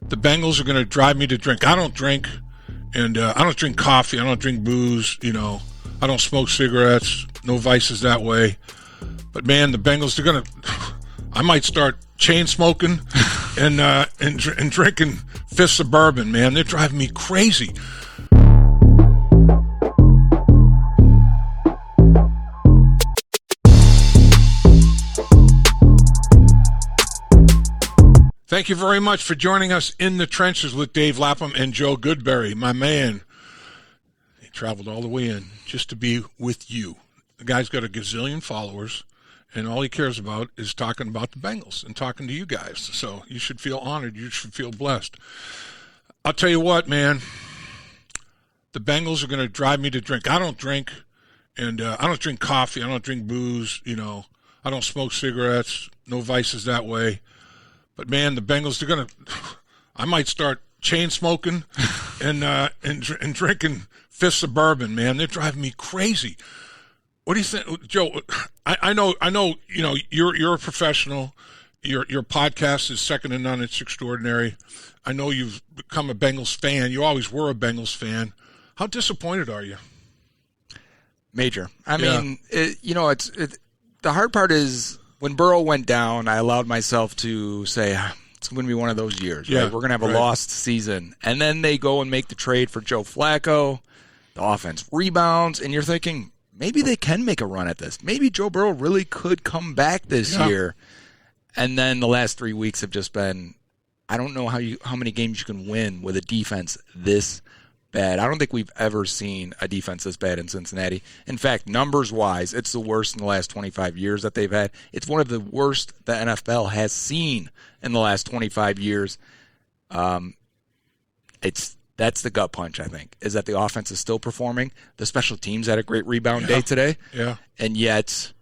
the Bengals are going to drive me to drink. I don't drink, and I don't drink coffee. I don't drink booze. I don't smoke cigarettes. No vices that way. But man, the Bengals, they're going to. I might start chain smoking and drinking fists of bourbon. Man, they're driving me crazy. Thank you very much for joining us in the trenches with Dave Lapham and Joe Goodberry, my man. He traveled all the way in just to be with you. The guy's got a gazillion followers, and all he cares about is talking about the Bengals and talking to you guys. So you should feel honored. You should feel blessed. I'll tell you what, man. The Bengals are going to drive me to drink. I don't drink, and I don't drink coffee. I don't drink booze. I don't smoke cigarettes. No vices that way. But man, the Bengals, they're going to. I might start chain smoking and drinking fists of bourbon. Man, they're driving me crazy. What do you think, Joe? I know. You're a professional. Your podcast is second to none. It's extraordinary. I know you've become a Bengals fan. You always were a Bengals fan. How disappointed are you? Major. I mean, the hard part is when Burrow went down, I allowed myself to say it's going to be one of those years. Yeah, right? We're going to have a lost season. And then they go and make the trade for Joe Flacco. The offense rebounds, and you're thinking maybe they can make a run at this. Maybe Joe Burrow really could come back this year. And then the last 3 weeks have just been, I don't know how many games you can win with a defense this bad. I don't think we've ever seen a defense this bad in Cincinnati. In fact, numbers-wise, it's the worst in the last 25 years that they've had. It's one of the worst the NFL has seen in the last 25 years. That's the gut punch, I think, is that the offense is still performing. The special teams had a great rebound day today. Yeah. And yet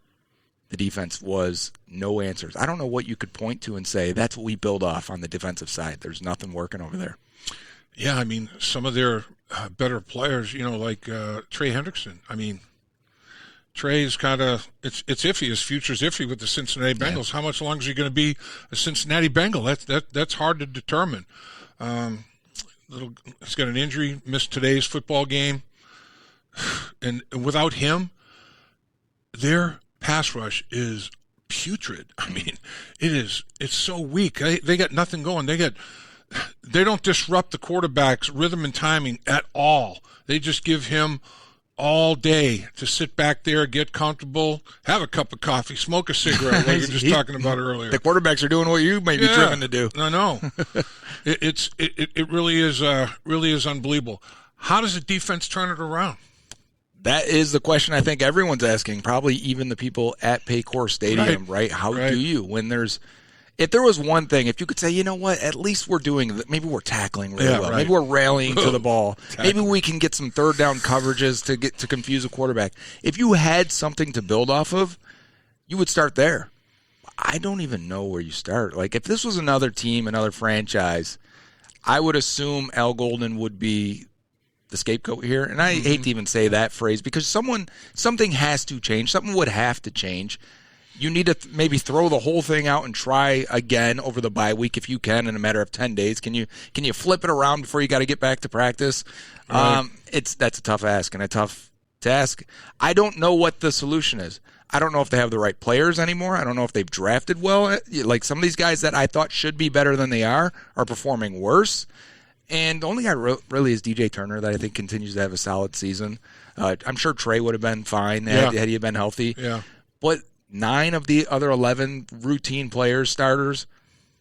the defense was no answers. I don't know what you could point to and say, that's what we build off on the defensive side. There's nothing working over there. Yeah, I mean, some of their better players, like Trey Hendrickson. I mean, Trey's kind of it's iffy. His future's iffy with the Cincinnati Bengals. How much longer is he going to be a Cincinnati Bengal? That's hard to determine. He's got an injury, missed today's football game, and without him, their pass rush is putrid. I mean, it's so weak. They got nothing going. They don't disrupt the quarterback's rhythm and timing at all. They just give him all day to sit back there, get comfortable, have a cup of coffee, smoke a cigarette, like we were just talking about earlier. The quarterbacks are doing what you may be driven to do. I know. It really is unbelievable. How does the defense turn it around? That is the question I think everyone's asking, probably even the people at Paycor Stadium, right? How do you, if there was one thing, if you could say, you know what, at least we're doing, maybe we're tackling really well. Right. Maybe we're rallying to the ball. Maybe we can get some third down coverages to confuse a quarterback. If you had something to build off of, you would start there. I don't even know where you start. Like, if this was another team, another franchise, I would assume Al Golden would be the scapegoat here. And I hate to even say that phrase because something has to change. Something would have to change. You need to maybe throw the whole thing out and try again over the bye week if you can in a matter of 10 days. Can you flip it around before you got to get back to practice? Right. That's a tough ask and a tough task. I don't know what the solution is. I don't know if they have the right players anymore. I don't know if they've drafted well. Like some of these guys that I thought should be better than they are performing worse. And the only guy really is DJ Turner that I think continues to have a solid season. I'm sure Trey would have been fine had he been healthy. Yeah. But 9 of the other 11 routine players, starters,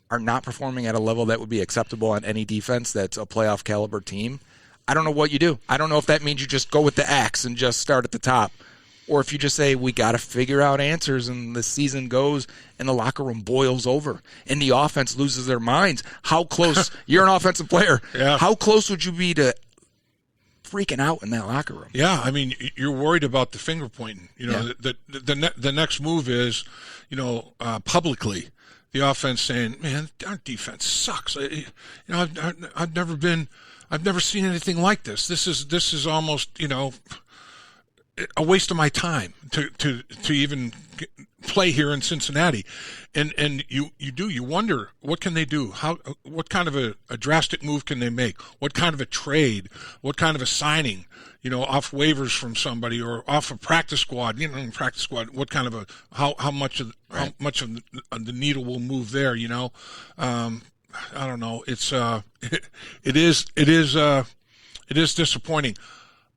are not performing at a level that would be acceptable on any defense that's a playoff caliber team. I don't know what you do. I don't know if that means you just go with the axe and just start at the top, or if you just say we got to figure out answers and the season goes and the locker room boils over and the offense loses their minds. How close – you're an offensive player. Yeah. How close would you be to freaking out in that locker room? Yeah, I mean, you're worried about the finger pointing. The next move is, publicly, the offense saying, "Man, our defense sucks." I've never seen anything like this. This is almost, a waste of my time to even play here in Cincinnati. And you wonder, what can they do? What kind of a drastic move can they make? What kind of a trade? What kind of a signing? Off waivers from somebody or off a practice squad. Practice squad. What kind of how much of the needle will move there? I don't know. It's it is disappointing.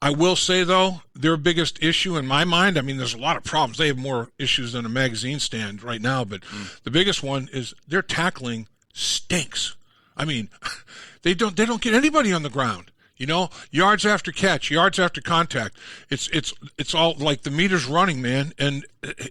I will say, though, their biggest issue in my mind, there's a lot of problems. They have more issues than a magazine stand right now, but the biggest one is their tackling stinks. They don't get anybody on the ground. Yards after catch, yards after contact. It's all like the meter's running, man, and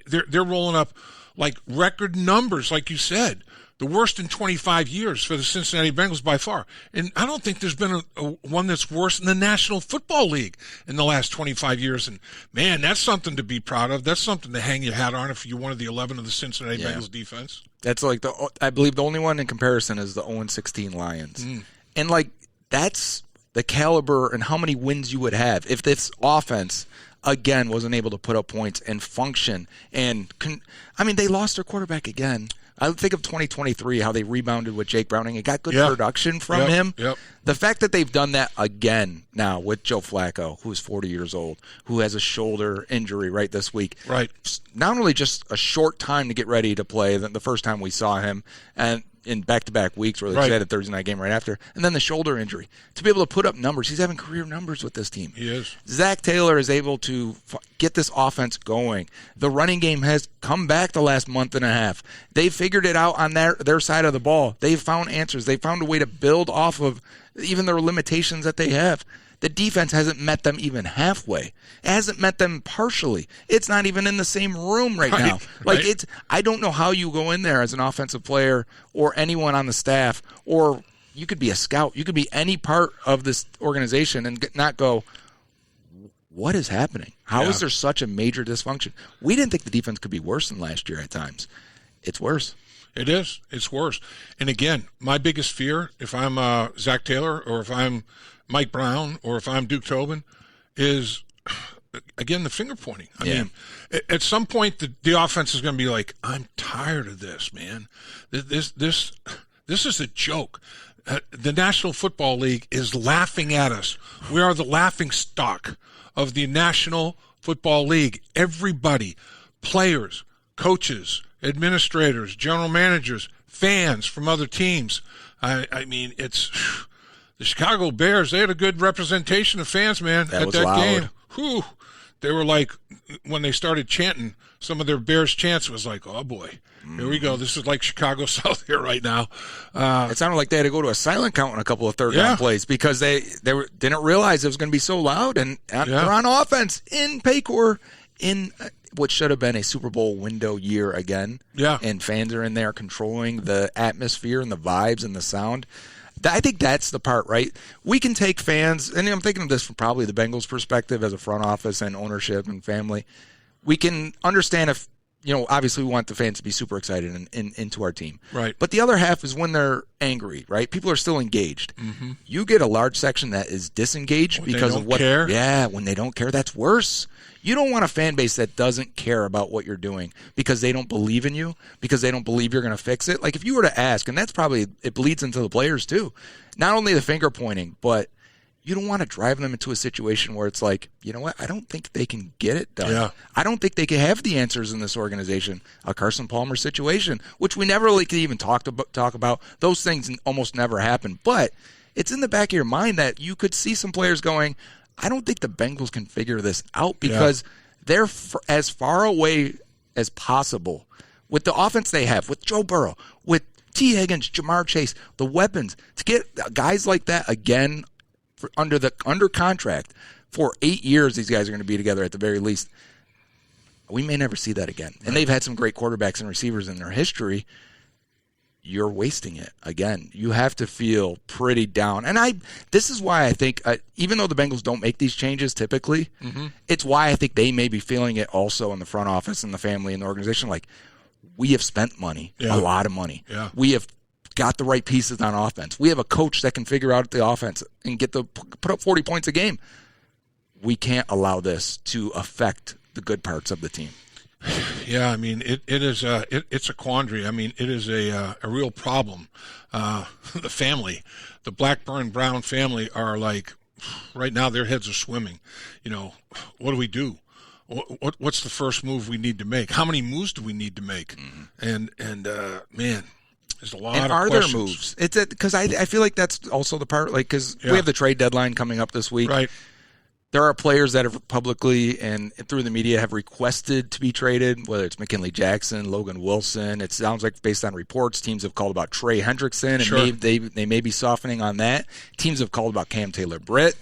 they're rolling up like record numbers, like you said. The worst in 25 years for the Cincinnati Bengals by far. And I don't think there's been a one that's worse in the National Football League in the last 25 years. And, man, that's something to be proud of. That's something to hang your hat on if you're one of the 11 of the Cincinnati Bengals defense. That's like I believe the only one in comparison is the 0-16 Lions. And, that's the caliber and how many wins you would have if this offense again wasn't able to put up points and function. And, they lost their quarterback again. I think of 2023, how they rebounded with Jake Browning. It got good production from him. Yep. The fact that they've done that again now with Joe Flacco, who's 40 years old, who has a shoulder injury right this week. Right. Not only just a short time to get ready to play than the first time we saw him, and in back-to-back weeks where they had a Thursday night game right after, and then the shoulder injury. To be able to put up numbers, he's having career numbers with this team. He is. Zach Taylor is able to get this offense going. The running game has come back the last month and a half. They figured it out on their side of the ball. They've found answers. They found a way to build off of even their limitations that they have. The defense hasn't met them even halfway. It hasn't met them partially. It's not even in the same room right now. I don't know how you go in there as an offensive player or anyone on the staff, or you could be a scout. You could be any part of this organization and not go, what is happening? How is there such a major dysfunction? We didn't think the defense could be worse than last year at times. It's worse. It is. It's worse. And again, my biggest fear, if I'm Zach Taylor or if I'm Mike Brown or if I'm Duke Tobin, is, again, the finger pointing. I mean, at some point, the offense is going to be like, I'm tired of this, man. This is a joke. The National Football League is laughing at us. We are the laughing stock of the National Football League. Everybody, players, coaches, administrators, general managers, fans from other teams. It's the Chicago Bears. They had a good representation of fans, man, at that game. Whew. They were like, when they started chanting, some of their Bears chants was like, oh, boy, here we go. This is like Chicago South here right now. It sounded like they had to go to a silent count on a couple of third-down plays because they didn't realize it was going to be so loud. And they're on offense in Paycor in what should have been a Super Bowl window year again. Yeah. And fans are in there controlling the atmosphere and the vibes and the sound. I think that's the part, right? We can take fans, and I'm thinking of this from probably the Bengals' perspective as a front office and ownership and family. We can understand if, obviously we want the fans to be super excited and into our team. Right. But the other half is when they're angry, right? People are still engaged. Mm-hmm. You get a large section that is disengaged because of what. Care. Yeah, when they don't care, that's worse. You don't want a fan base that doesn't care about what you're doing because they don't believe in you, because they don't believe you're going to fix it. Like if you were to ask, and that's probably, it bleeds into the players too, not only the finger pointing, but you don't want to drive them into a situation where it's like, you know what, I don't think they can get it done. Yeah. I don't think they can have the answers in this organization. A Carson Palmer situation, which we never really could even talk about. Those things almost never happen. But it's in the back of your mind that you could see some players going, I don't think the Bengals can figure this out because they're as far away as possible with the offense they have, with Joe Burrow, with Tee Higgins, Jamar Chase, the weapons. To get guys like that again under contract for 8 years, these guys are going to be together at the very least. We may never see that again. And they've had some great quarterbacks and receivers in their history. You're wasting it again. You have to feel pretty down. And this is why I think, even though the Bengals don't make these changes typically, it's why I think they may be feeling it also in the front office and the family and the organization. Like, we have spent money, a lot of money. Yeah. We have got the right pieces on offense. We have a coach that can figure out the offense and put up 40 points a game. we can't allow this to affect the good parts of the team. Yeah, I mean, it's a quandary. I mean, it is a real problem. The family, the Blackburn Brown family, are like, right now their heads are swimming. What do we do? What's the first move we need to make? How many moves do we need to make? And man, there's a lot of are questions. there moves? It's because I feel like that's also the part, like, because we have the trade deadline coming up this week. Right. There are players that have publicly and through the media have requested to be traded, whether it's McKinley Jackson, Logan Wilson. It sounds like, based on reports, teams have called about Trey Hendrickson, and Sure. they may be softening on that. Teams have called about Cam Taylor-Britt.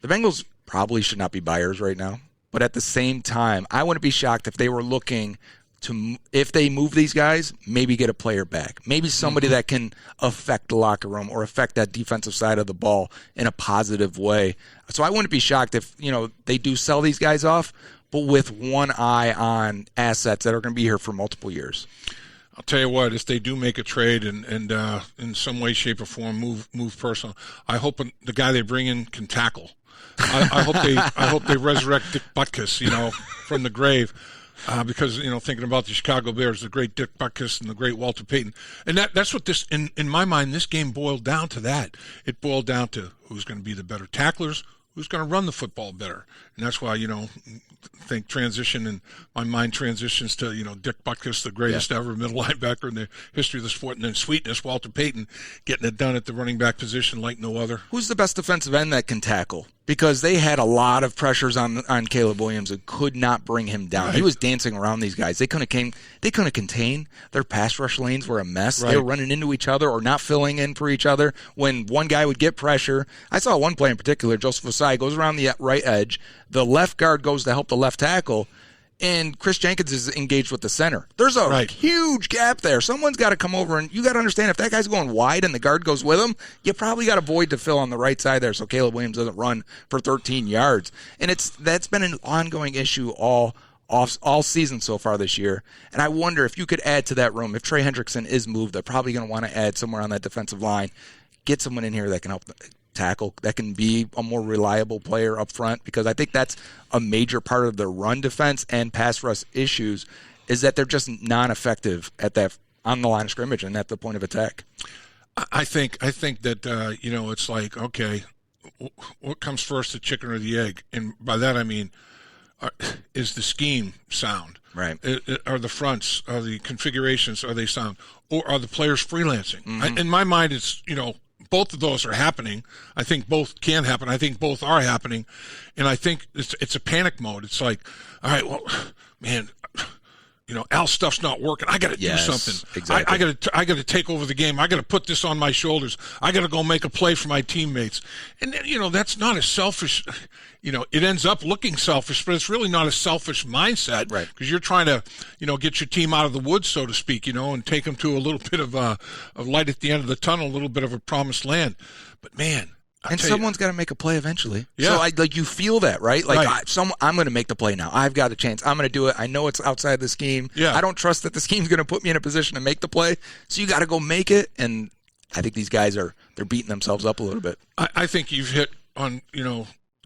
The Bengals probably should not be buyers right now, but at the same time, I wouldn't be shocked if they were looking to, if they move these guys, maybe get a player back, maybe somebody that can affect the locker room or affect that defensive side of the ball in a positive way. So I wouldn't be shocked if, they do sell these guys off, but with one eye on assets that are going to be here for multiple years. I'll tell you what, if they do make a trade and in some way, shape, or form move personal, I hope the guy they bring in can tackle. I hope they resurrect Dick Butkus, from the grave. Because, thinking about the Chicago Bears, the great Dick Butkus and the great Walter Payton. And that's what this, in my mind, this game boiled down to that. It boiled down to who's going to be the better tacklers, who's going to run the football better. And that's why, think transition, and my mind transitions to, Dick Butkus, the greatest ever middle linebacker in the history of the sport, and then sweetness, Walter Payton, getting it done at the running back position like no other. Who's the best defensive end that can tackle? Because they had a lot of pressures on Caleb Williams and could not bring him down. Right. He was dancing around these guys. They couldn't contain. Their pass rush lanes were a mess. Right. They were running into each other or not filling in for each other. When one guy would get pressure, I saw one play in particular, Joseph Ossai goes around the right edge, the left guard goes to help the left tackle, and Chris Jenkins is engaged with the center. There's a huge gap there. Someone's got to come over, and you got to understand, if that guy's going wide and the guard goes with him, you probably got a void to fill on the right side there so Caleb Williams doesn't run for 13 yards. And that's been an ongoing issue all season so far this year. And I wonder if you could add to that room. If Trey Hendrickson is moved, they're probably going to want to add somewhere on that defensive line. Get someone in here that can help tackle, that can be a more reliable player up front, because I think that's a major part of the run defense and pass rush issues, is that they're just non-effective at that, on the line of scrimmage and at the point of attack. I think that it's like, okay, what comes first, the chicken or the egg? And by that I mean, is the scheme sound? Right. Are the fronts, are the configurations, are they sound, or are the players freelancing? Mm-hmm. In my mind, it's both of those are happening. I think both can happen. I think both are happening, and I think it's a panic mode. It's like, all right, well, man, Al's stuff's not working. I got to do something. Exactly. I got to take over the game. I got to put this on my shoulders. I got to go make a play for my teammates. And then, that's not as selfish. It ends up looking selfish, but it's really not a selfish mindset, right? Because you're trying to, get your team out of the woods, so to speak, and take them to a little bit of light at the end of the tunnel, a little bit of a promised land. But man. And someone's got to make a play eventually. Yeah. So you feel that, right? Right. I'm going to make the play now. I've got a chance. I'm going to do it. I know it's outside the scheme. Yeah. I don't trust that the scheme's going to put me in a position to make the play. So you got to go make it. And I think these guys they're beating themselves up a little bit. I think you've hit on,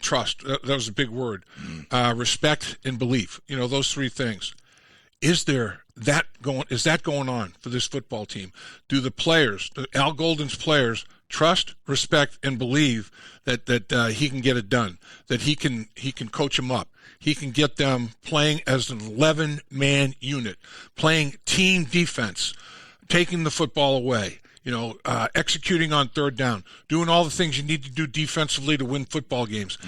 trust. That was a big word. Respect and belief. Those three things. Is that going on for this football team? Do the players, Al Golden's players, trust, respect, and believe that he can get it done, that he can coach them up, he can get them playing as an 11-man unit, playing team defense, taking the football away, executing on third down, doing all the things you need to do defensively to win football games.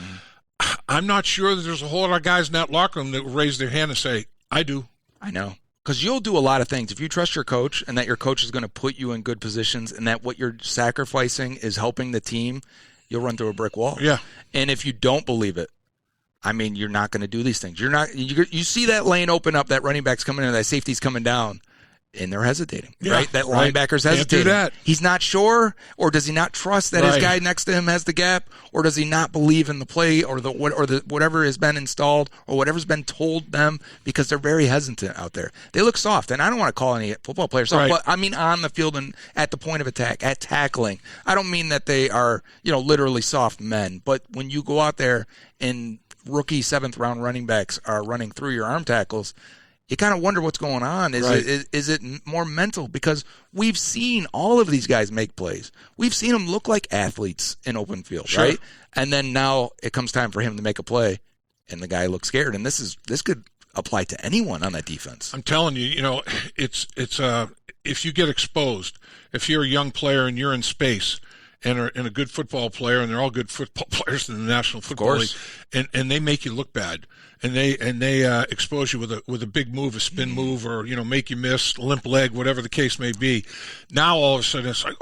I'm not sure that there's a whole lot of guys in that locker room that will raise their hand and say, I do. I know. Because you'll do a lot of things. If you trust your coach and that your coach is going to put you in good positions and that what you're sacrificing is helping the team, you'll run through a brick wall. Yeah. And if you don't believe it, you're not going to do these things. You see that lane open up, that running back's coming in, that safety's coming down, And they're hesitating, Yeah, right? That right. linebacker's Can't hesitating. do that. He's not sure, or does he not trust that his guy next to him has the gap, or does he not believe in the play or the whatever has been installed or whatever's been told them, because they're very hesitant out there. They look soft, and I don't want to call any football players soft, but I mean on the field and at the point of attack, at tackling. I don't mean that they are, literally soft men, but when you go out there and rookie 7th-round running backs are running through your arm tackles, you kind of wonder what's going on. Is it more mental? Because we've seen all of these guys make plays. We've seen them look like athletes in open field, right? And then now it comes time for him to make a play, and the guy looks scared. And this could apply to anyone on that defense. I'm telling you, it's if you get exposed, if you're a young player and you're in space and a good football player, and they're all good football players in the National Football League, and they make you look bad. And they expose you with a big move, a spin move, or make you miss, limp leg, whatever the case may be. Now all of a sudden it's like,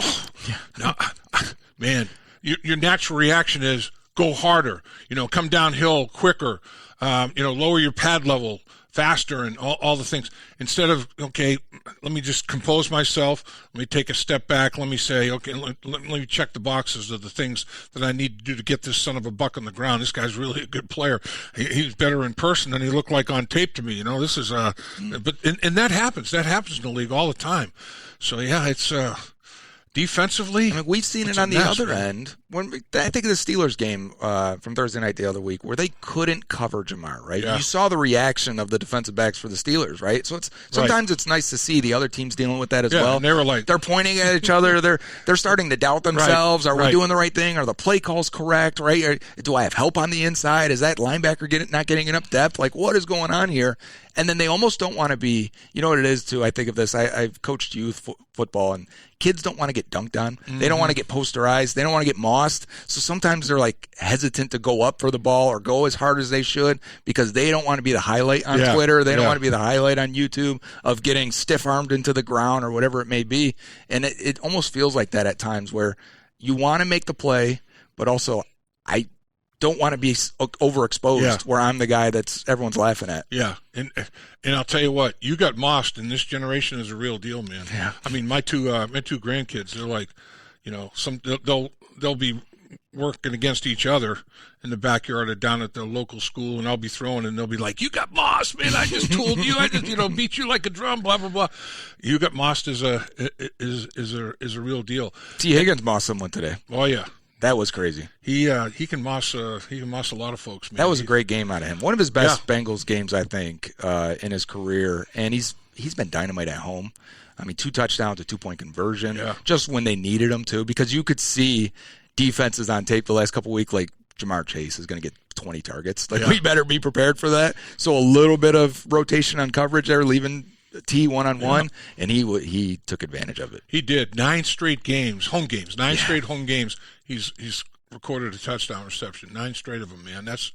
man, your natural reaction is go harder, come downhill quicker, lower your pad level faster, and all the things. Instead of, okay, let me just compose myself, let me take a step back, let me say, okay, let me check the boxes of the things that I need to do to get this son of a buck on the ground. This guy's really a good player. He's better in person than he looked like on tape to me. This is but that happens in the league all the time. So yeah, it's defensively, we've seen it on the other end. I think of the Steelers game from Thursday night the other week, where they couldn't cover Jamar, right? Yeah. You saw the reaction of the defensive backs for the Steelers, right? So sometimes it's nice to see the other teams dealing with that as well. And they were like, they're pointing at each other. They're starting to doubt themselves. Are we doing the right thing? Are the play calls correct? Right? Do I have help on the inside? Is that linebacker not getting enough depth? Like, what is going on here? And then they almost don't want to be. You know what it is too? I think of this. I've coached youth football, and kids don't want to get dunked on. Mm-hmm. They don't want to get posterized. They don't want to get mossed. So sometimes they're like hesitant to go up for the ball or go as hard as they should, because they don't want to be the highlight on Twitter. They don't want to be the highlight on YouTube of getting stiff-armed into the ground or whatever it may be. And it almost feels like that at times, where you want to make the play, but also I don't want to be overexposed where I'm the guy that's everyone's laughing at. Yeah, and I'll tell you what, you got mossed, and this generation is a real deal, man. Yeah. I mean, my two grandkids, they're like, they'll be working against each other in the backyard or down at the local school, and I'll be throwing, and they'll be like, "You got mossed, man! I just told you, I just beat you like a drum." Blah blah blah. You got mossed is a real deal. Tee Higgins mossed someone today. Oh yeah. That was crazy. He can moss a lot of folks, man. That was a great game out of him. One of his best Bengals games, I think, in his career. And he's been dynamite at home. I mean, 2 touchdowns, a 2-point conversion, just when they needed him to, because you could see defenses on tape the last couple of weeks, like Jamar Chase is going to get 20 targets. Like, we better be prepared for that. So a little bit of rotation on coverage there, leaving T one-on-one, and he took advantage of it. He did. 9 straight games, home games, 9 straight home games. He's recorded a touchdown reception, 9 straight of them, man. That's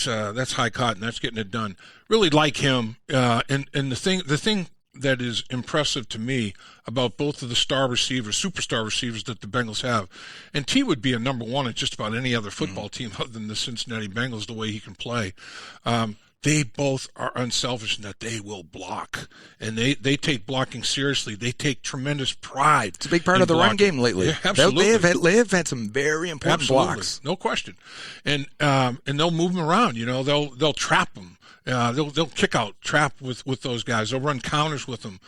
high cotton. That's getting it done. Really like him. And the thing that is impressive to me about both of the superstar receivers that the Bengals have, and T would be a number 1 at just about any other football team other than the Cincinnati Bengals, the way he can play. They both are unselfish in that they will block, and they take blocking seriously. They take tremendous pride. It's a big part of the run game lately. Yeah, absolutely. They have had some very important blocks. No question. And they'll move them around. They'll trap them. They'll kick out, trap with those guys. They'll run counters with them.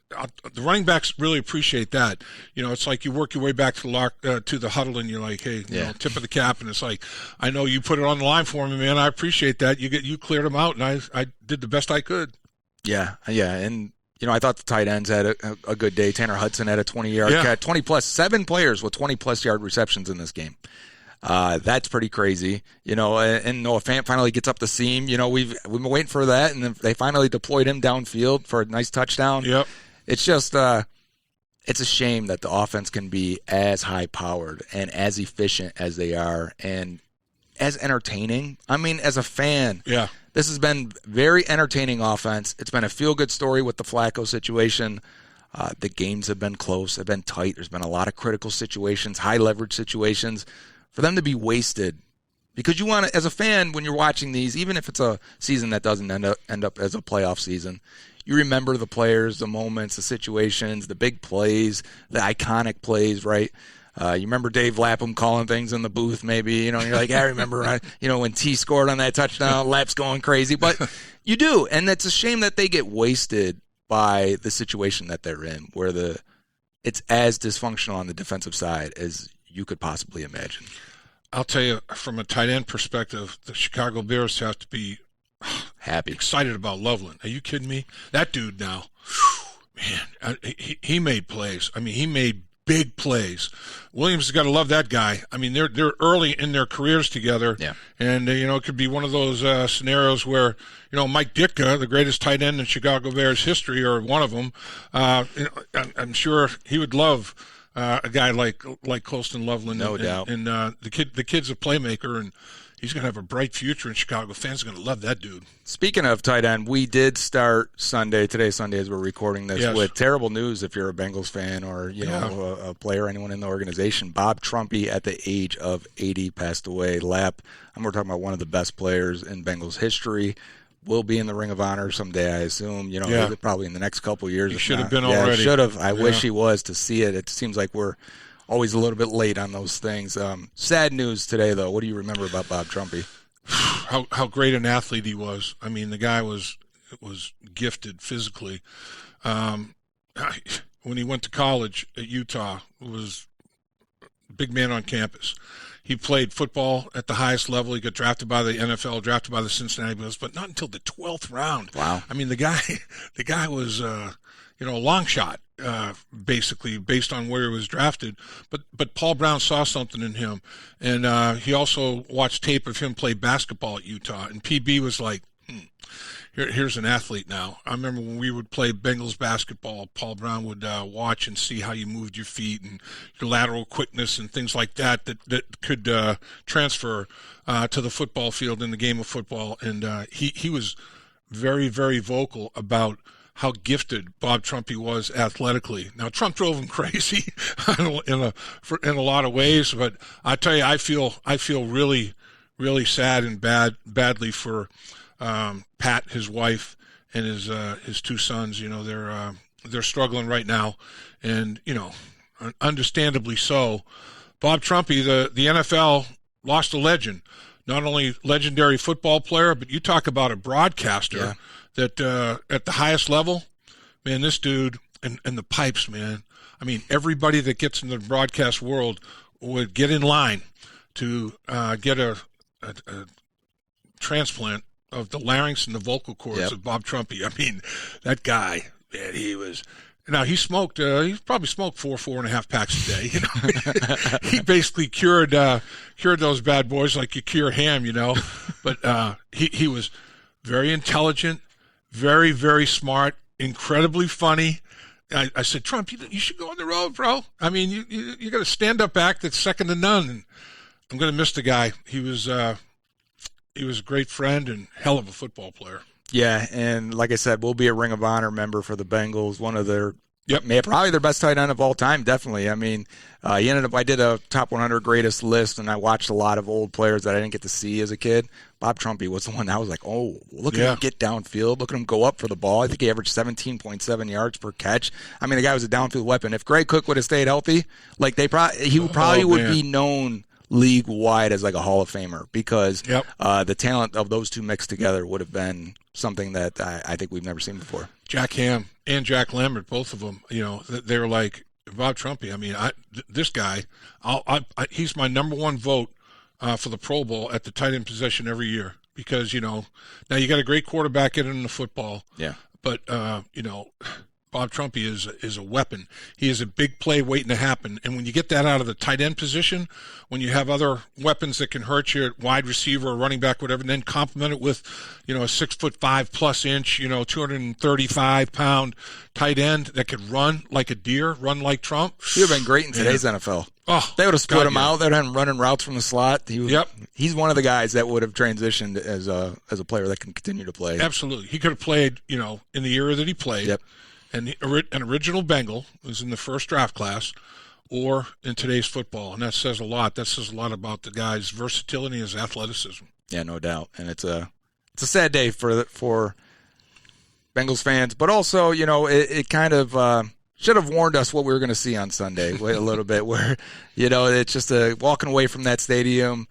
The running backs really appreciate that. It's like you work your way back to the huddle, and you're like, hey, tip of the cap, and it's like, I know you put it on the line for me, man. I appreciate that. You cleared them out, and I did the best I could. Yeah, and I thought the tight ends had a good day. Tanner Hudson had a 20-yard catch, 20-plus, 7 players with 20-plus yard receptions in this game. That's pretty crazy, and Noah Fant finally gets up the seam. We've been waiting for that, and then they finally deployed him downfield for a nice touchdown. Yep. It's just, it's a shame that the offense can be as high-powered and as efficient as they are, and as entertaining. I mean, as a fan, this has been very entertaining offense. It's been a feel-good story with the Flacco situation. The games have been close, have been tight. There's been a lot of critical situations, high-leverage situations. For them to be wasted Because you want to, as a fan, when you're watching these, even if it's a season that doesn't end up as a playoff season, you remember the players, the moments, the situations, the big plays, the iconic plays, right? You remember Dave Lapham calling things in the booth, maybe, you're like, I remember, when T scored on that touchdown, Lap's going crazy. But you do, and it's a shame that they get wasted by the situation that they're in, where it's as dysfunctional on the defensive side as you could possibly imagine. I'll tell you, from a tight end perspective, the Chicago Bears have to be happy, excited about Loveland. Are you kidding me? That dude now, man, he made plays. I mean, he made big plays. Williams has got to love that guy. I mean, they're early in their careers together, and it could be one of those scenarios where Mike Ditka, the greatest tight end in Chicago Bears history, or one of them. I'm sure he would love a guy like Colston Loveland. No doubt. And the kid's a playmaker, and he's going to have a bright future in Chicago. Fans are going to love that dude. Speaking of tight end, we did start today's Sunday as we're recording this, with terrible news if you're a Bengals fan or a player, anyone in the organization. Bob Trumpy, at the age of 80, passed away. We're talking about one of the best players in Bengals history. Will be in the Ring of Honor someday, I assume. Probably in the next couple of years. He should have been already. Should have. I wish he was, to see it. It seems like we're always a little bit late on those things. Sad news today, though. What do you remember about Bob Trumpy? How great an athlete he was. I mean, the guy was gifted physically. When he went to college at Utah, was a big man on campus. He played football at the highest level. He got drafted by the NFL, drafted by the Cincinnati Bengals, but not until the 12th round. Wow. I mean, the guy was a long shot, basically, based on where he was drafted. But Paul Brown saw something in him, and he also watched tape of him play basketball at Utah. And PB was like, here's an athlete now. I remember when we would play Bengals basketball, Paul Brown would watch and see how you moved your feet and your lateral quickness and things like that could transfer to the football field in the game of football. And he was very, very vocal about how gifted Bob Trumpy was athletically. Now, Trump drove him crazy in a lot of ways, but I tell you, I feel really, really sad and badly for Pat, his wife, and his two sons. They're struggling right now, and understandably so. Bob Trumpy, the NFL lost a legend, not only legendary football player, but you talk about a broadcaster that at the highest level, man, this dude and the pipes, man. I mean, everybody that gets in the broadcast world would get in line to get a transplant of the larynx and the vocal cords of Bob Trumpy. I mean, that guy, man, he was. Now, he smoked. He probably smoked 4.5 packs a day. He basically cured those bad boys like you cure ham. But he was very intelligent, very, very smart, incredibly funny. I said, Trump, you should go on the road, bro. I mean, you got a stand-up act that's second to none. And I'm going to miss the guy. He was a great friend and hell of a football player. Yeah, and like I said, we'll be a Ring of Honor member for the Bengals. One of their, probably their best tight end of all time, definitely. I mean, I did a top 100 greatest list, and I watched a lot of old players that I didn't get to see as a kid. Bob Trumpy was the one that I was like, oh, look at him get downfield. Look at him go up for the ball. I think he averaged 17.7 yards per catch. I mean, the guy was a downfield weapon. If Greg Cook would have stayed healthy, like would be known league-wide as like a Hall of Famer, because the talent of those two mixed together would have been something that I think we've never seen before. Jack Ham and Jack Lambert, both of them, they were like, Bob Trumpy, I mean, this guy, he's my number one vote for the Pro Bowl at the tight end position every year, because, now you got a great quarterback getting in the football. Yeah. But, Bob Trumpy is a weapon. He is a big play waiting to happen. And when you get that out of the tight end position, when you have other weapons that can hurt you at wide receiver or running back, whatever, and then complement it with, a 6'5+" 235 pound tight end that could run like a deer, run like Trump. He would have been great in today's NFL. Oh, they would have split him out. They'd have him running routes from the slot. He's one of the guys that would have transitioned as a player that can continue to play. Absolutely. He could have played, in the era that he played. Yep. And an original Bengal was in the first draft class, or in today's football, and that says a lot. That says a lot about the guy's versatility and his athleticism. Yeah, no doubt. And it's a sad day for Bengals fans, but also, it kind of should have warned us what we were going to see on Sunday a little bit, where, it's just walking away from that stadium.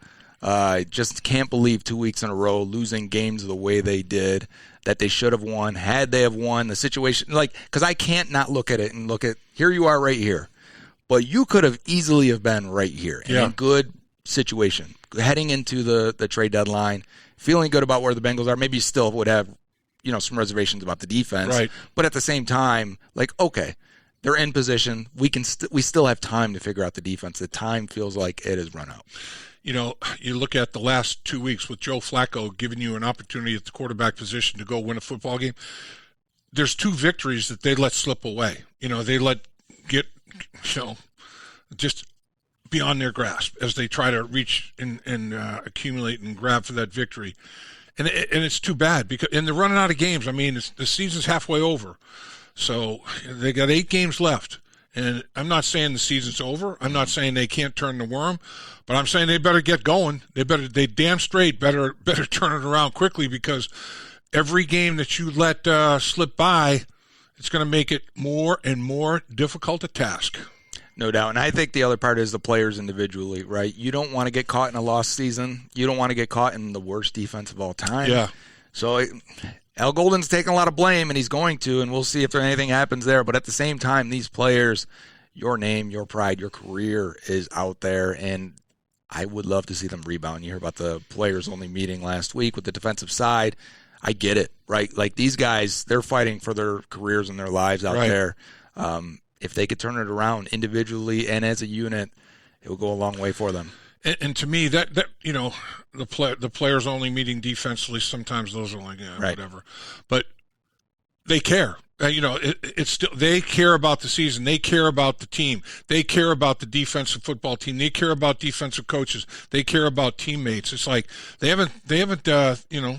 Just can't believe 2 weeks in a row losing games the way they did, that they should have won. Had they have won, the situation, because I can't not look at it and look at, here you are right here. But you could have easily have been right here in a good situation. Heading into the trade deadline, feeling good about where the Bengals are. Maybe you still would have, some reservations about the defense. Right. But at the same time, okay, they're in position. We still have time to figure out the defense. The time feels like it has run out. You look at the last 2 weeks with Joe Flacco giving you an opportunity at the quarterback position to go win a football game. There's 2 victories that they let slip away. They let get, just beyond their grasp as they try to reach and accumulate and grab for that victory. And it's too bad because they're running out of games. I mean, the season's halfway over. So they got 8 games left. And I'm not saying the season's over. I'm not saying they can't turn the worm, but I'm saying they better get going. They damn straight better turn it around quickly, because every game that you let slip by, it's going to make it more and more difficult a task. No doubt. And I think the other part is the players individually, right? You don't want to get caught in a lost season. You don't want to get caught in the worst defense of all time. Yeah. So Al Golden's taking a lot of blame, and he's going to, and we'll see if anything happens there. But at the same time, these players, your name, your pride, your career is out there, and I would love to see them rebound. You hear about the players-only meeting last week with the defensive side. I get it, right? These guys, they're fighting for their careers and their lives out there. If they could turn it around individually and as a unit, it will go a long way for them. And to me, that the players only meeting defensively, sometimes those are whatever, but they care. It's still, they care about the season. They care about the team. They care about the defensive football team. They care about defensive coaches. They care about teammates. It's like they haven't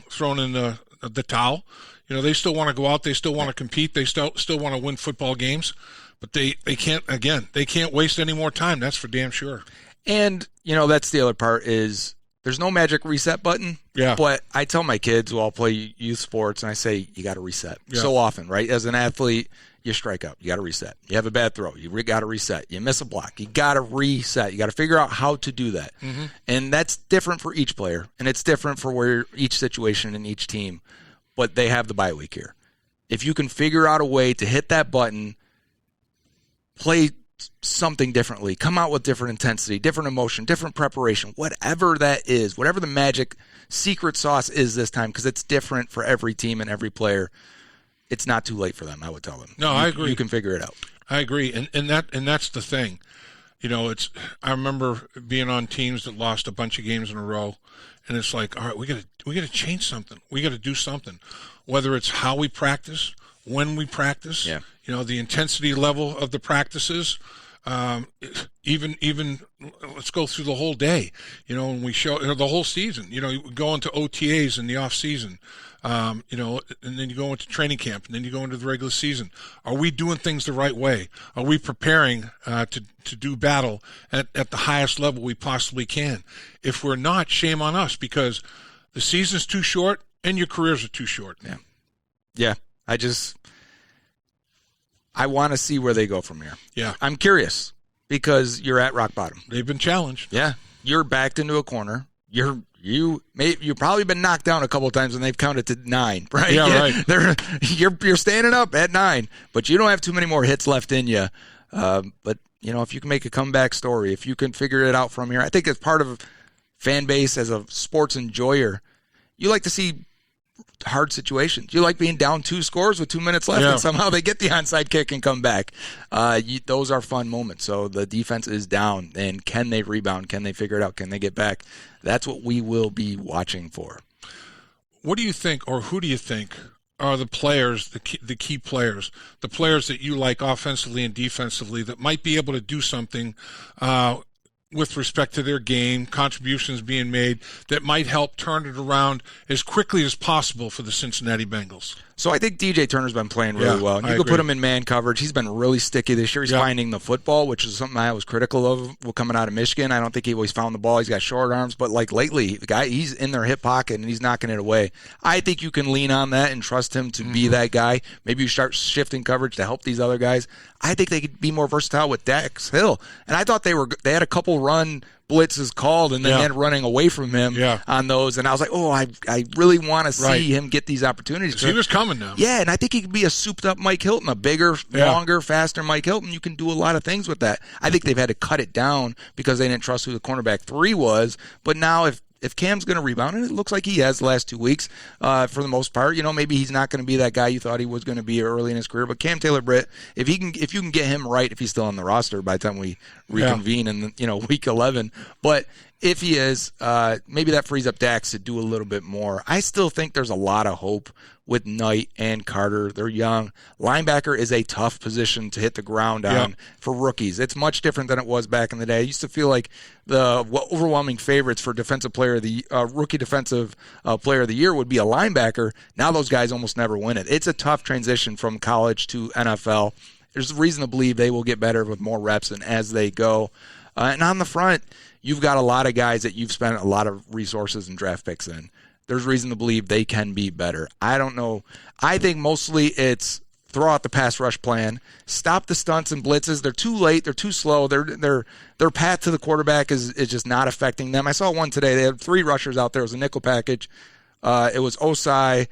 thrown in the towel. They still want to go out. They still want to compete. They still want to win football games, but they can't. Again, they can't waste any more time. That's for damn sure. And, that's the other part is there's no magic reset button. Yeah. But I tell my kids who all play youth sports, and I say, you got to reset. Yeah. So often, right? As an athlete, you strike out. You got to reset. You have a bad throw. You got to reset. You miss a block. You got to reset. You got to figure out how to do that. Mm-hmm. And that's different for each player, and it's different for where each situation in each team. But they have the bye week here. If you can figure out a way to hit that button, play something differently, come out with different intensity, different emotion, different preparation, whatever that is, whatever the magic secret sauce is this time, because it's different for every team and every player. It's not too late for them, I would tell them. No, I agree. You can figure it out. I agree, and that's the thing. I remember being on teams that lost a bunch of games in a row, and it's like, all right, we got to change something. We got to do something, whether it's how we practice, when we practice. Yeah. The intensity level of the practices, even let's go through the whole day, and we show the whole season. You go into OTAs in the off season, and then you go into training camp, and then you go into the regular season. Are we doing things the right way? Are we preparing to do battle at the highest level we possibly can? If we're not, shame on us, because the season's too short and your careers are too short. Yeah. Yeah. I want to see where they go from here. Yeah. I'm curious because you're at rock bottom. They've been challenged. Yeah. You're backed into a corner. You've probably been knocked down a couple of times and they've counted to 9, right? Yeah, right. You're standing up at 9, but you don't have too many more hits left in you. But, if you can make a comeback story, if you can figure it out from here, I think as part of fan base, as a sports enjoyer, you like to see hard situations. You like being down 2 scores with 2 minutes left, and somehow they get the onside kick and come back. Those are fun moments. So the defense is down, and can they rebound? Can they figure it out? Can they get back? That's what we will be watching for. What do you think, or who do you think are the players, the key players, the players that you like offensively and defensively that might be able to do something with respect to their game, contributions being made that might help turn it around as quickly as possible for the Cincinnati Bengals? So I think DJ Turner's been playing really well. And you could put him in man coverage. He's been really sticky this year. He's finding the football, which is something I was critical of coming out of Michigan. I don't think he always found the ball. He's got short arms, but like lately, the guy, he's in their hip pocket and he's knocking it away. I think you can lean on that and trust him to be that guy. Maybe you start shifting coverage to help these other guys. I think they could be more versatile with Dax Hill. And I thought they had a couple run blitzes called and then running away from him on those. And I was like, I really want to see him get these opportunities. He was coming now. Yeah, and I think he could be a souped-up Mike Hilton, a bigger, longer, faster Mike Hilton. You can do a lot of things with that. I think they've had to cut it down because they didn't trust who the cornerback 3 was. But now if Cam's going to rebound, and it looks like he has the last 2 weeks for the most part, maybe he's not going to be that guy you thought he was going to be early in his career. But Cam Taylor-Britt, if you can get him right, if he's still on the roster by the time we reconvene in week 11, but if he is, maybe that frees up Dax to do a little bit more. I still think there's a lot of hope with Knight and Carter. They're young. Linebacker is a tough position to hit the ground on for rookies. It's much different than it was back in the day. I used to feel like the overwhelming favorites for defensive player of the rookie defensive player of the year would be a linebacker. Now those guys almost never win it. It's a tough transition from college to NFL. There's reason to believe they will get better with more reps and as they go. And on the front, you've got a lot of guys that you've spent a lot of resources and draft picks in. There's reason to believe they can be better. I don't know. I think mostly it's throw out the pass rush plan, stop the stunts and blitzes. They're too late. They're too slow. Their path to the quarterback is just not affecting them. I saw one today. They had 3 rushers out there. It was a nickel package. It was Osai.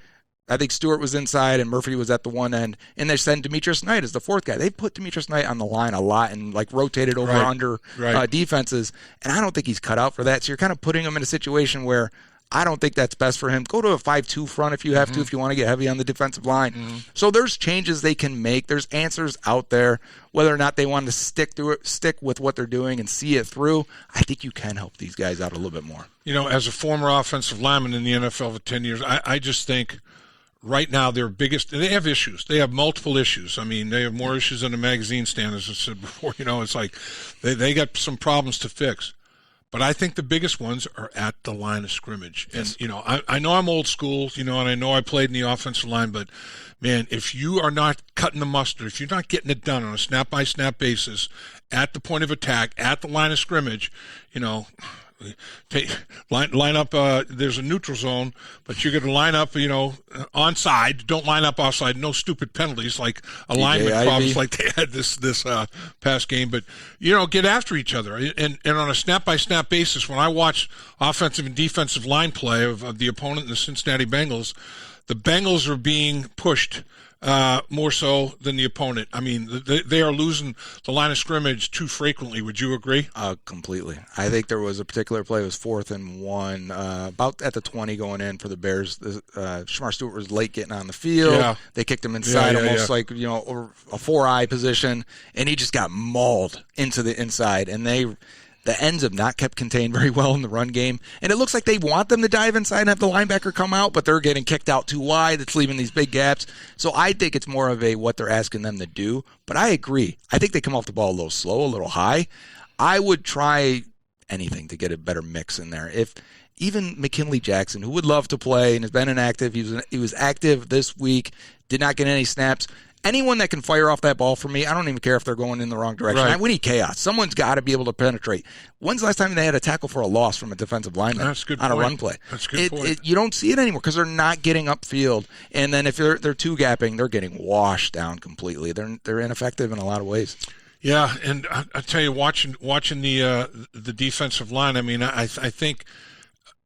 I think Stewart was inside and Murphy was at the one end. And they sent Demetrius Knight as the 4th guy. They put Demetrius Knight on the line a lot and rotated over under defenses. And I don't think he's cut out for that. So you're kind of putting him in a situation where I don't think that's best for him. Go to a 5-2 front if you have to, if you want to get heavy on the defensive line. So there's changes they can make. There's answers out there. Whether or not they want to stick with what they're doing and see it through, I think you can help these guys out a little bit more. As a former offensive lineman in the NFL for 10 years, I just think right now their biggest – they have issues. They have multiple issues. I mean, they have more issues than a magazine stand, as I said before. It's like they got some problems to fix. But I think the biggest ones are at the line of scrimmage. Yes. And, I know I'm old school, and I know I played in the offensive line, but, man, if you are not cutting the mustard, if you're not getting it done on a snap-by-snap basis at the point of attack, at the line of scrimmage, line up. There's a neutral zone, but you're going to line up, onside. Don't line up offside. No stupid penalties like alignment problems like they had this past game. But get after each other and on a snap by snap basis. When I watch offensive and defensive line play of the opponent, the Cincinnati Bengals, the Bengals are being pushed more so than the opponent. I mean, they are losing the line of scrimmage too frequently. Would you agree? Completely. I think there was a particular play. It was 4th and 1, about at the 20 going in for the Bears. Shamar Stewart was late getting on the field. Yeah. They kicked him inside almost like, a 4-eye position, and he just got mauled into the inside. And the ends have not kept contained very well in the run game. And it looks like they want them to dive inside and have the linebacker come out, but they're getting kicked out too wide. It's leaving these big gaps. So I think it's more of what they're asking them to do. But I agree. I think they come off the ball a little slow, a little high. I would try anything to get a better mix in there. If even McKinley Jackson, who would love to play and has been inactive, he was active this week, did not get any snaps. Anyone that can fire off that ball for me, I don't even care if they're going in the wrong direction. Right. We need chaos. Someone's got to be able to penetrate. When's the last time they had a tackle for a loss from a defensive lineman on a run play? That's a good point. You don't see it anymore because they're not getting upfield. And then if they're two-gapping, they're getting washed down completely. They're ineffective in a lot of ways. Yeah, and I tell you, watching the defensive line, I mean, I think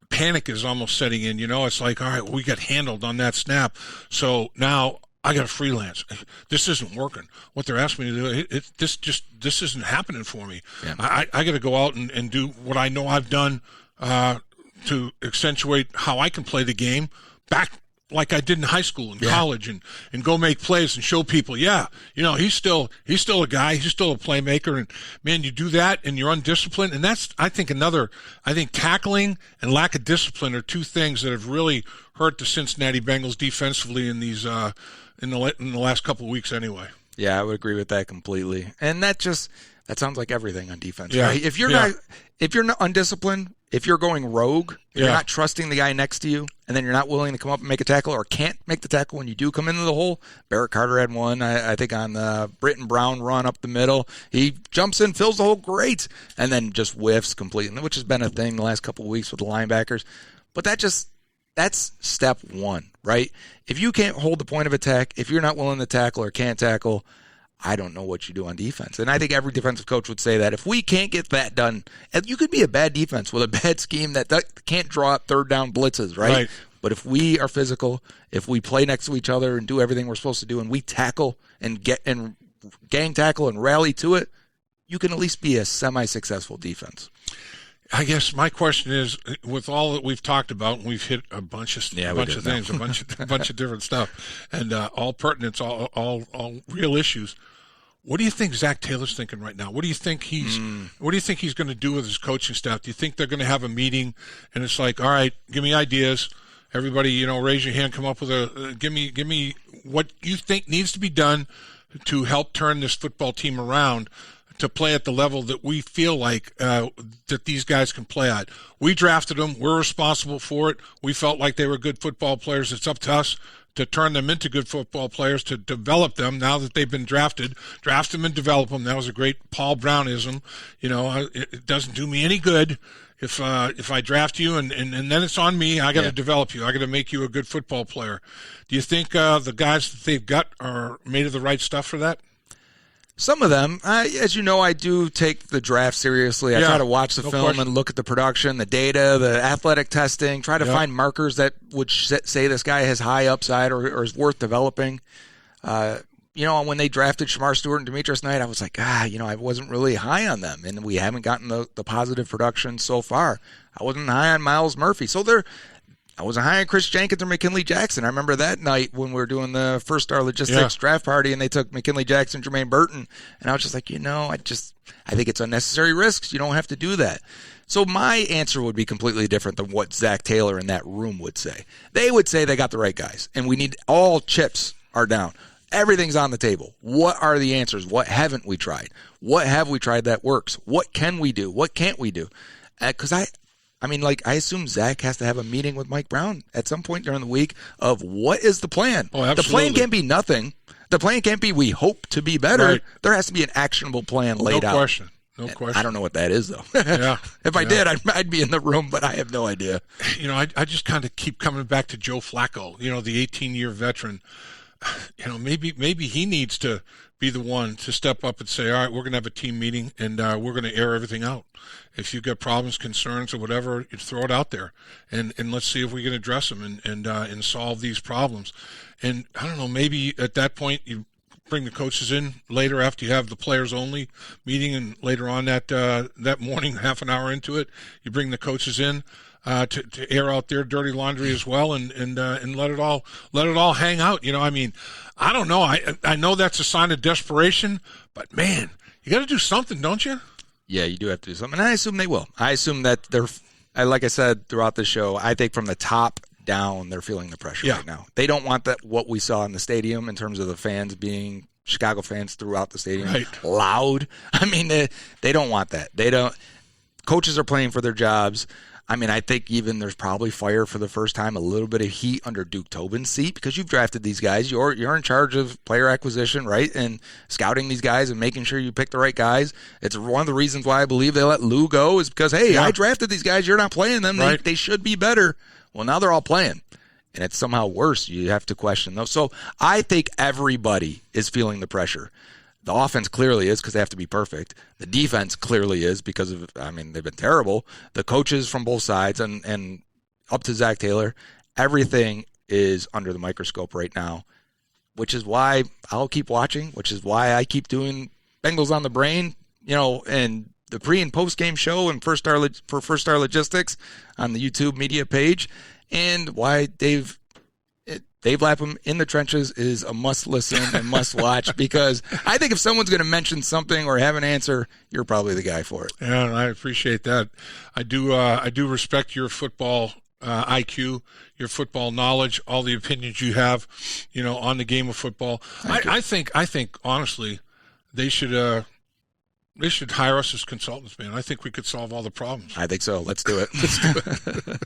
panic is almost setting in. It's like, all right, we got handled on that snap, so now I got to freelance. This isn't working. What they're asking me to do, this isn't happening for me. Yeah. I got to go out and do what I know I've done to accentuate how I can play the game back like I did in high school and college and go make plays and show people, he's still a guy, he's still a playmaker. And, man, you do that and you're undisciplined. And that's, I think tackling and lack of discipline are 2 things that have really hurt the Cincinnati Bengals defensively in these in the last couple of weeks anyway. Yeah, I would agree with that completely. And that's That sounds like everything on defense, Yeah. right? If you're not undisciplined, if you're going rogue, if you're not trusting the guy next to you, and then you're not willing to come up and make a tackle or can't make the tackle when you do come into the hole. Barrett Carter had one, I think, on the Britton Brown run up the middle. He jumps in, fills the hole great, and then just whiffs completely, which has been a thing the last couple of weeks with the linebackers. But that's step one, right? If you can't hold the point of attack, if you're not willing to tackle or can't tackle, I don't know what you do on defense. And I think every defensive coach would say that. If we can't get that done, and you could be a bad defense with a bad scheme that can't draw up third down blitzes, right? But if we are physical, if we play next to each other and do everything we're supposed to do, and we tackle and gang tackle and rally to it, you can at least be a semi-successful defense. I guess my question is, with all that we've talked about, and we've hit a bunch of things, a bunch of different stuff, and all pertinent, all real issues. What do you think Zach Taylor's thinking right now? What do you think he's going to do with his coaching staff? Do you think they're going to have a meeting, and it's like, all right, give me ideas, everybody, raise your hand, come up with give me what you think needs to be done to help turn this football team around to play at the level that we feel like that these guys can play at. We drafted them. We're responsible for it. We felt like they were good football players. It's up to us to turn them into good football players, to develop them now that they've been drafted. Draft them and develop them. That was a great Paul Brownism. It doesn't do me any good if I draft you and then it's on me. I got to develop you. I got to make you a good football player. Do you think the guys that they've got are made of the right stuff for that? Some of them, as you know, I do take the draft seriously. I try to watch the film and look at the production, the data, the athletic testing, try to find markers that would say this guy has high upside or is worth developing. When they drafted Shamar Stewart and Demetrius Knight, I was like, I wasn't really high on them, and we haven't gotten the positive production so far. I wasn't high on Miles Murphy. I wasn't high on Chris Jenkins or McKinley Jackson. I remember that night when we were doing the First Star Logistics draft party and they took McKinley Jackson, Jermaine Burton. And I was just like, I think it's unnecessary risks. You don't have to do that. So my answer would be completely different than what Zach Taylor in that room would say. They would say they got the right guys and we need all chips are down. Everything's on the table. What are the answers? What haven't we tried? What have we tried that works? What can we do? What can't we do? Because I assume Zach has to have a meeting with Mike Brown at some point during the week of what is the plan. Oh, absolutely. The plan can't be nothing. The plan can't be we hope to be better. Right. There has to be an actionable plan laid out. No question. I don't know what that is, though. Yeah. If I did, I'd be in the room, but I have no idea. I just kind of keep coming back to Joe Flacco, the 18-year veteran. Maybe he needs to be the one to step up and say, all right, we're going to have a team meeting and we're going to air everything out. If you've got problems, concerns, or whatever, you throw it out there and let's see if we can address them and solve these problems. And I don't know, maybe at that point you bring the coaches in later after you have the players only meeting, and later on that morning, half an hour into it, you bring the coaches in to air out their dirty laundry as well, and let it all hang out. I don't know. I know that's a sign of desperation, but man, you got to do something, don't you? Yeah, you do have to do something, and I assume they will. I assume that like I said throughout the show, I think from the top down, they're feeling the pressure right now. They don't want what we saw in the stadium in terms of the fans being Chicago fans throughout the stadium, loud. They don't want that. They don't. Coaches are playing for their jobs. I think even there's probably fire for the first time, a little bit of heat under Duke Tobin's seat because you've drafted these guys. You're in charge of player acquisition, right, and scouting these guys and making sure you pick the right guys. It's one of the reasons why I believe they let Lou go is because, hey, I drafted these guys. You're not playing them. Right. They should be better. Well, now they're all playing, and it's somehow worse. You have to question those. So I think everybody is feeling the pressure. The offense clearly is because they have to be perfect. The defense clearly is because of, they've been terrible. The coaches from both sides and up to Zach Taylor, everything is under the microscope right now, which is why I'll keep watching, which is why I keep doing Bengals on the Brain, and the pre and post game show and First Star Logistics on the YouTube media page, and why Dave Lapham in the trenches is a must listen and must watch because I think if someone's going to mention something or have an answer, you're probably the guy for it. Yeah, I appreciate that. I do respect your football IQ, your football knowledge, all the opinions you have, on the game of football. I think honestly, they should They should hire us as consultants, man. I think we could solve all the problems. I think so. Let's do it. Let's do it.